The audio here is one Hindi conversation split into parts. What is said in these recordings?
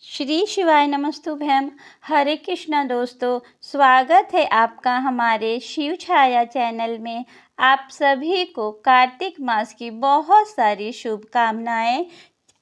श्री शिवाय नमस्तुभ्यम। हरे कृष्णा दोस्तों, स्वागत है आपका हमारे शिव छाया चैनल में। आप सभी को कार्तिक मास की बहुत सारी शुभकामनाएं।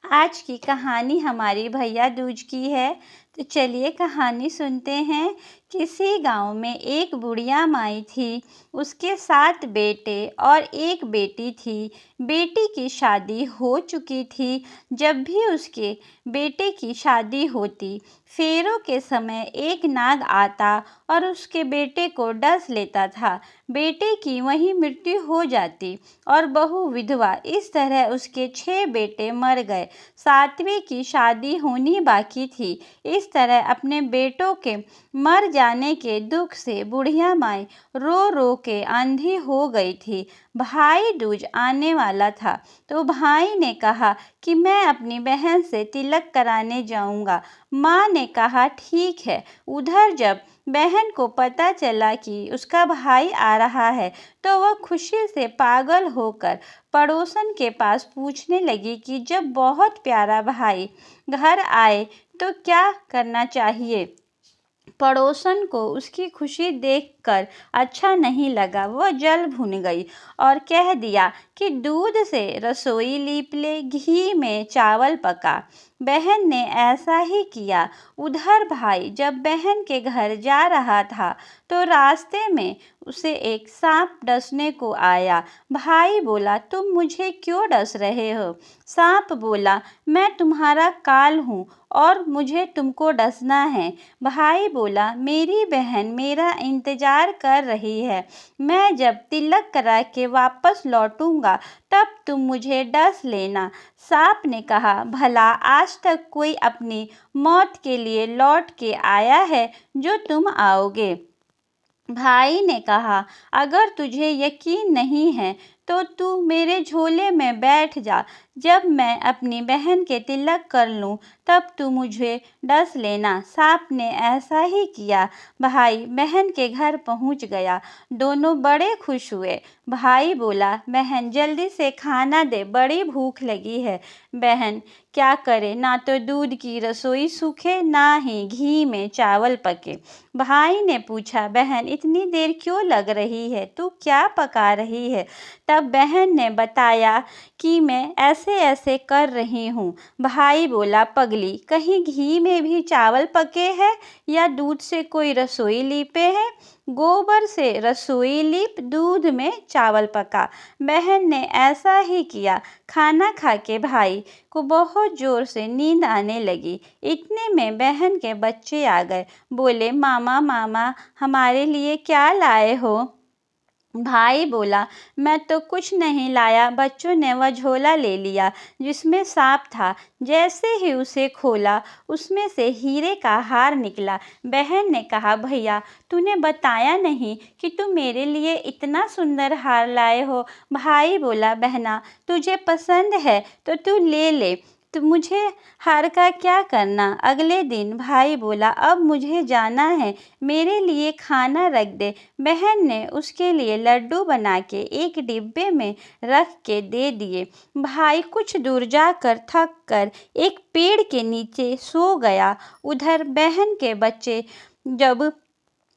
आज की कहानी हमारी भैया दूज की है, तो चलिए कहानी सुनते हैं। किसी गांव में एक बुढ़िया माई थी। उसके 7 बेटे और एक बेटी थी। बेटी की शादी हो चुकी थी। जब भी उसके बेटे की शादी होती, फेरों के समय एक नाग आता और उसके बेटे को डस लेता था। बेटे की वहीं मृत्यु हो जाती और बहू विधवा। इस तरह उसके 6 बेटे मर गए। 7वें की शादी होनी बाकी थी। इस तरह अपने बेटों के मर जाने के दुख से बुढ़िया माई रो रो के अंधी हो गई थी। भाई दूज आने वाला था, तो भाई ने कहा कि मैं अपनी बहन से तिलक कराने जाऊंगा। माँ ने कहा ठीक है। उधर जब बहन को पता चला कि उसका भाई आ रहा है, तो वह खुशी से पागल होकर पड़ोसन के पास पूछने लगी कि जब बहुत प्यारा भाई घर आए तो क्या करना चाहिए। पड़ोसन को उसकी खुशी देखकर अच्छा नहीं लगा। वह जल भुन गई और कह दिया कि दूध से रसोई लीप ले, घी में चावल पका। बहन ने ऐसा ही किया। उधर भाई जब बहन के घर जा रहा था, तो रास्ते में उसे एक सांप डसने को आया। भाई बोला, तुम मुझे क्यों डस रहे हो? सांप बोला, मैं तुम्हारा काल हूँ और मुझे तुमको डसना है। भाई बोला, मेरी बहन मेरा इंतजार कर रही है। मैं जब तिलक करा के वापस लौटूंगा, तब तुम मुझे डस लेना। सांप ने कहा, भला आज तक कोई अपनी मौत के लिए लौट के आया है जो तुम आओगे? भाई ने कहा, अगर तुझे यकीन नहीं है तो तू मेरे झोले में बैठ जा। जब मैं अपनी बहन के तिलक कर लूं, तब तू मुझे डस लेना। सांप ने ऐसा ही किया। भाई बहन के घर पहुंच गया। दोनों बड़े खुश हुए। भाई बोला, बहन जल्दी से खाना दे, बड़ी भूख लगी है। बहन क्या करे, ना तो दूध की रसोई सूखे, ना ही घी में चावल पके। भाई ने पूछा, बहन इतनी देर क्यों लग रही है, तू क्या पका रही है? तब बहन ने बताया कि मैं ऐसे ऐसे कर रही हूँ। भाई बोला, पगली, कहीं घी में भी चावल पके हैं या दूध से कोई रसोई लीपे है? गोबर से रसोई लीप, दूध में चावल पका। बहन ने ऐसा ही किया। खाना खा के भाई को बहुत जोर से नींद आने लगी। इतने में बहन के बच्चे आ गए। बोले, मामा मामा, हमारे लिए क्या लाए हो? भाई बोला, मैं तो कुछ नहीं लाया। बच्चों ने वह झोला ले लिया जिसमें सांप था। जैसे ही उसे खोला, उसमें से हीरे का हार निकला। बहन ने कहा, भैया तूने बताया नहीं कि तुम मेरे लिए इतना सुंदर हार लाए हो। भाई बोला, बहना तुझे पसंद है तो तू ले ले, तो मुझे हार का क्या करना। अगले दिन भाई बोला, अब मुझे जाना है, मेरे लिए खाना रख दे। बहन ने उसके लिए लड्डू बना के एक डिब्बे में रख के दे दिए। भाई कुछ दूर जाकर थक कर एक पेड़ के नीचे सो गया। उधर बहन के बच्चे जब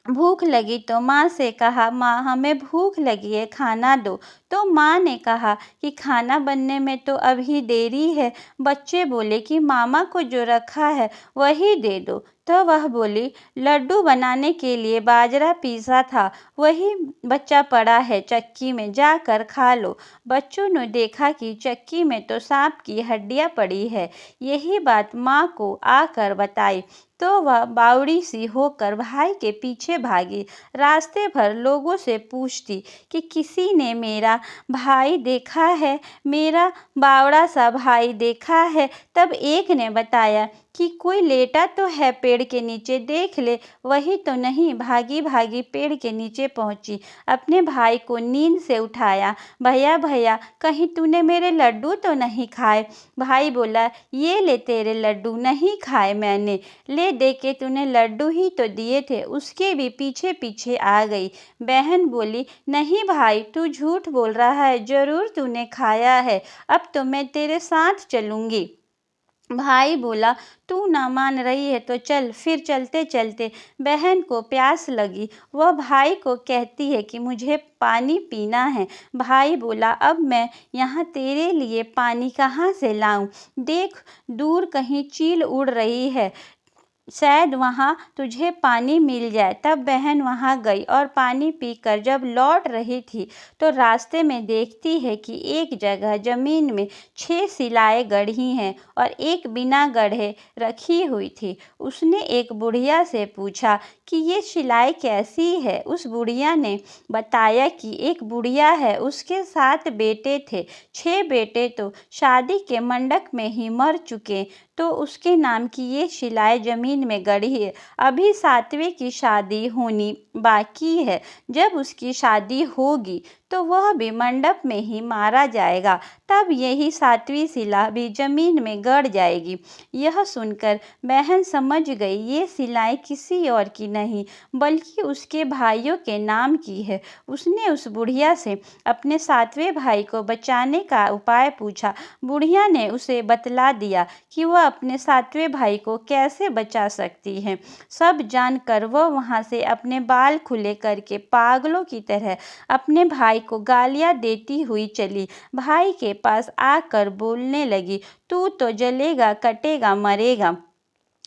भूख लगी तो माँ से कहा, माँ हमें भूख लगी है, खाना दो। तो माँ ने कहा कि खाना बनने में तो अभी देरी है। बच्चे बोले कि मामा को जो रखा है वही दे दो। तो वह बोली, लड्डू बनाने के लिए बाजरा पीसा था, वही बच्चा पड़ा है चक्की में, जाकर खा लो। बच्चों ने देखा कि चक्की में तो सांप की हड्डियाँ पड़ी है। यही बात माँ को आकर बताई, तो वह बावड़ी सी होकर भाई के पीछे भागी। रास्ते भर लोगों से पूछती कि किसी ने मेरा भाई देखा है, मेरा बावड़ा सा भाई देखा है। तब एक ने बताया कि कोई लेटा तो है पेड़ के नीचे, देख ले। वही तो नहीं। भागी भागी पेड़ के नीचे पहुंची, अपने भाई को नींद से उठाया। भैया भैया, कहीं तूने मेरे लड्डू तो नहीं खाए? भाई बोला, ये ले तेरे लड्डू, नहीं खाए मैंने। ले दे के तूने लड्डू ही तो दिए थे। उसके भी पीछे पीछे आ गई। बहन बोली, नहीं भाई तू झूठ बोल रहा है, जरूर तूने खाया है। अब तो मैं तेरे साथ चलूंगी। भाई बोला, तू ना मान रही है तो चल। फिर चलते चलते बहन को प्यास लगी। वह भाई को कहती है कि मुझे पानी पीना है। भाई बोला, अब मैं यहाँ तेरे लिए पानी कहाँ से लाऊं? देख, दूर कहीं चील उड़ रही है, शायद वहाँ तुझे पानी मिल जाए। तब बहन वहाँ गई और पानी पीकर जब लौट रही थी तो रास्ते में देखती है कि एक जगह जमीन में 6 शिलाएं गढ़ी हैं और एक बिना गढ़े रखी हुई थी। उसने एक बुढ़िया से पूछा कि ये शिलाएं कैसी है? उस बुढ़िया ने बताया कि एक बुढ़िया है, उसके 7 बेटे थे। 6 बेटे तो शादी के मंडप में ही मर चुके, तो उसके नाम की ये शिलाएं जमीन में गड़ी है। अभी 7वें की शादी होनी बाकी है। जब उसकी शादी होगी तो वह भी मंडप में ही मारा जाएगा, तब यही 7वीं शिला भी जमीन में गड़ जाएगी। यह सुनकर बहन समझ गई ये शिलाएं किसी और की नहीं बल्कि उसके भाइयों के नाम की है। उसने उस बुढ़िया से अपने 7वें भाई को बचाने का उपाय पूछा। बुढ़िया ने उसे बतला दिया कि वह अपने 7वें भाई को कैसे बचा सकती है। सब जानकर वह वहाँ से अपने बाल खुले करके पागलों की तरह अपने भाई को गालियाँ देती हुई चली। भाई के पास आकर बोलने लगी, तू तो जलेगा, कटेगा, मरेगा।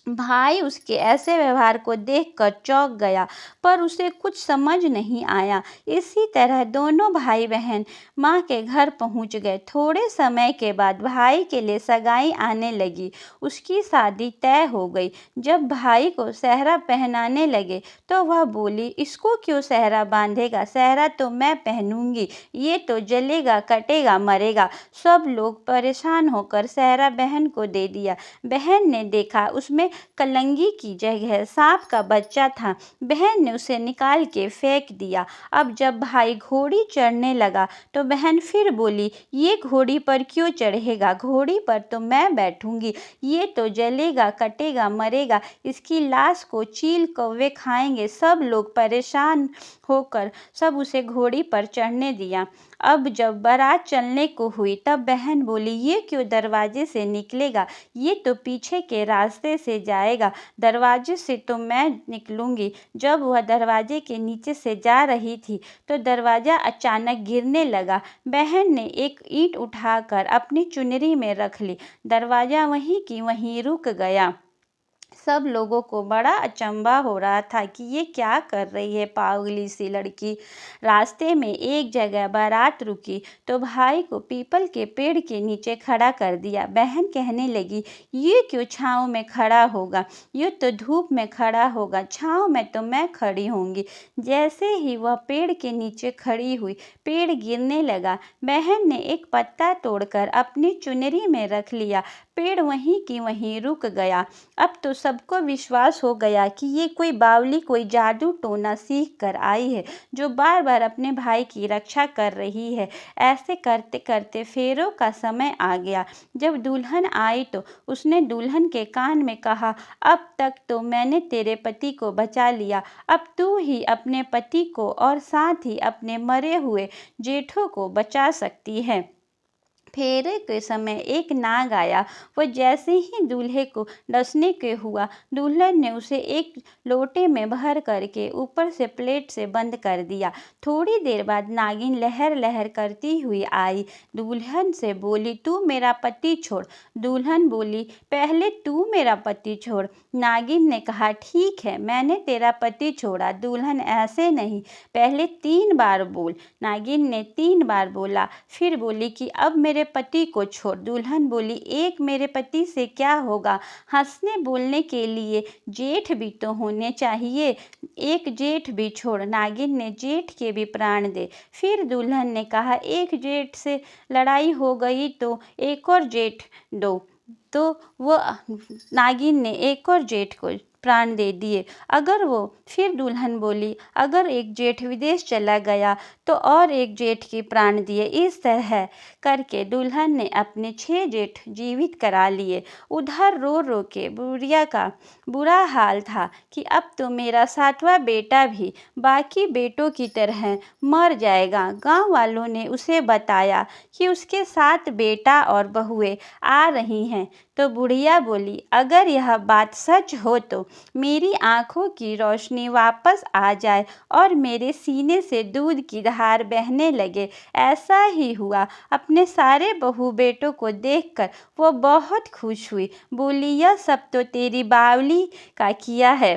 भाई उसके ऐसे व्यवहार को देखकर चौंक गया, पर उसे कुछ समझ नहीं आया। इसी तरह दोनों भाई बहन माँ के घर पहुँच गए। थोड़े समय के बाद भाई के लिए सगाई आने लगी। उसकी शादी तय हो गई। जब भाई को सेहरा पहनाने लगे तो वह बोली, इसको क्यों सेहरा बांधेगा? सेहरा तो मैं पहनूंगी, ये तो जलेगा, कटेगा, मरेगा। सब लोग परेशान होकर सेहरा बहन को दे दिया। बहन ने देखा उसमें कलंगी की जगह सांप का बच्चा था। बहन ने उसे निकाल के फेंक दिया। अब जब भाई घोड़ी चढ़ने लगा तो बहन फिर बोली, ये घोड़ी पर क्यों चढ़ेगा? घोड़ी पर तो मैं बैठूंगी, ये तो जलेगा, कटेगा, मरेगा, इसकी लाश को चील कौवे खाएंगे। सब लोग परेशान होकर सब उसे घोड़ी पर चढ़ने दिया। अब जब बारात चलने को हुई तब बहन बोली, ये क्यों दरवाजे से निकलेगा? ये तो पीछे के रास्ते से जाएगा, दरवाजे से तो मैं निकलूंगी। जब वह दरवाजे के नीचे से जा रही थी तो दरवाजा अचानक गिरने लगा। बहन ने एक ईंट उठाकर अपनी चुनरी में रख ली। दरवाजा वहीं की वहीं रुक गया। सब लोगों को बड़ा अचंभा हो रहा था कि ये क्या कर रही है पागली सी लड़की। रास्ते में एक जगह बारात रुकी तो भाई को पीपल के पेड़ के नीचे खड़ा कर दिया। बहन कहने लगी, ये क्यों छाँव में खड़ा होगा? ये तो धूप में खड़ा होगा, छाँव में तो मैं खड़ी होंगी। जैसे ही वह पेड़ के नीचे खड़ी हुई, पेड़ गिरने लगा। बहन ने एक पत्ता तोड़कर अपनी चुनरी में रख लिया। पेड़ वहीं की वहीं रुक गया। अब तो सबको विश्वास हो गया कि ये कोई बावली, कोई जादू टोना सीख कर आई है जो बार बार अपने भाई की रक्षा कर रही है। ऐसे करते करते फेरों का समय आ गया। जब दुल्हन आई तो उसने दुल्हन के कान में कहा, अब तक तो मैंने तेरे पति को बचा लिया, अब तू ही अपने पति को और साथ ही अपने मरे हुए जेठों को बचा सकती है। फेरे के समय एक नाग आया। वह जैसे ही दूल्हे को डसने के हुआ, दुल्हन ने उसे एक लोटे में भर करके ऊपर से प्लेट से बंद कर दिया। थोड़ी देर बाद नागिन लहर लहर करती हुई आई। दुल्हन से बोली, तू मेरा पति छोड़। दुल्हन बोली, पहले तू मेरा पति छोड़। नागिन ने कहा, ठीक है, मैंने तेरा पति छोड़ा। दुल्हन, ऐसे नहीं, पहले 3 बार बोल। नागिन ने 3 बार बोला। फिर बोली कि अब मेरे पति को छोड़। दुल्हन बोली, एक मेरे पति से क्या होगा? हंसने बोलने के लिए जेठ भी तो होने चाहिए, एक जेठ भी छोड़। नागिन ने जेठ के भी प्राण दे। फिर दुल्हन ने कहा, एक जेठ से लड़ाई हो गई तो एक और जेठ दो। तो वो नागिन ने एक और जेठ को प्राण दे दिए। अगर वो फिर दुल्हन बोली, अगर एक जेठ विदेश चला गया तो और एक जेठ के प्राण दिए। इस तरह करके दुल्हन ने अपने 6 जेठ जीवित करा लिए। उधर रो रो के बुढ़िया का बुरा हाल था कि अब तो मेरा 7वां बेटा भी बाकी बेटों की तरह मर जाएगा। गांव वालों ने उसे बताया कि उसके 7 बेटा और बहुएं आ रही हैं। तो बुढ़िया बोली, अगर यह बात सच हो तो मेरी आंखों की रोशनी वापस आ जाए और मेरे सीने से दूध की धार बहने लगे। ऐसा ही हुआ। अपने सारे बहू बेटों को देखकर वो बहुत खुश हुई। बोली, यह सब तो तेरी बावली का किया है।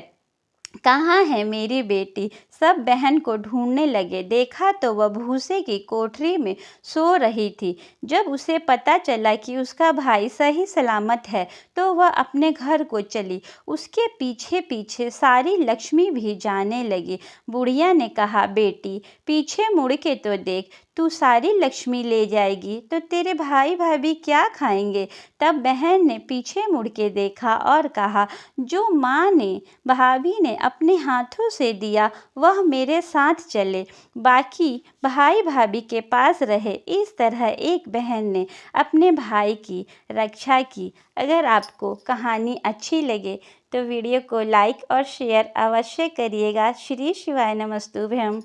कहाँ है मेरी बेटी? सब बहन को ढूंढने लगे। देखा तो वह भूसे की कोठरी में सो रही थी। जब उसे पता चला कि उसका भाई सही सलामत है तो वह अपने घर को चली। उसके पीछे पीछे सारी लक्ष्मी भी जाने लगी। बुढ़िया ने कहा, बेटी पीछे मुड़ के तो देख, तू सारी लक्ष्मी ले जाएगी तो तेरे भाई भाभी क्या खाएंगे? तब बहन ने पीछे मुड़ के देखा और कहा, जो माँ ने भाभी ने अपने हाथों से दिया वह मेरे साथ चले, बाकी भाई भाभी के पास रहे। इस तरह एक बहन ने अपने भाई की रक्षा की। अगर आपको कहानी अच्छी लगे तो वीडियो को लाइक और शेयर अवश्य करिएगा। श्री शिवाय नमस्तुभ्यम।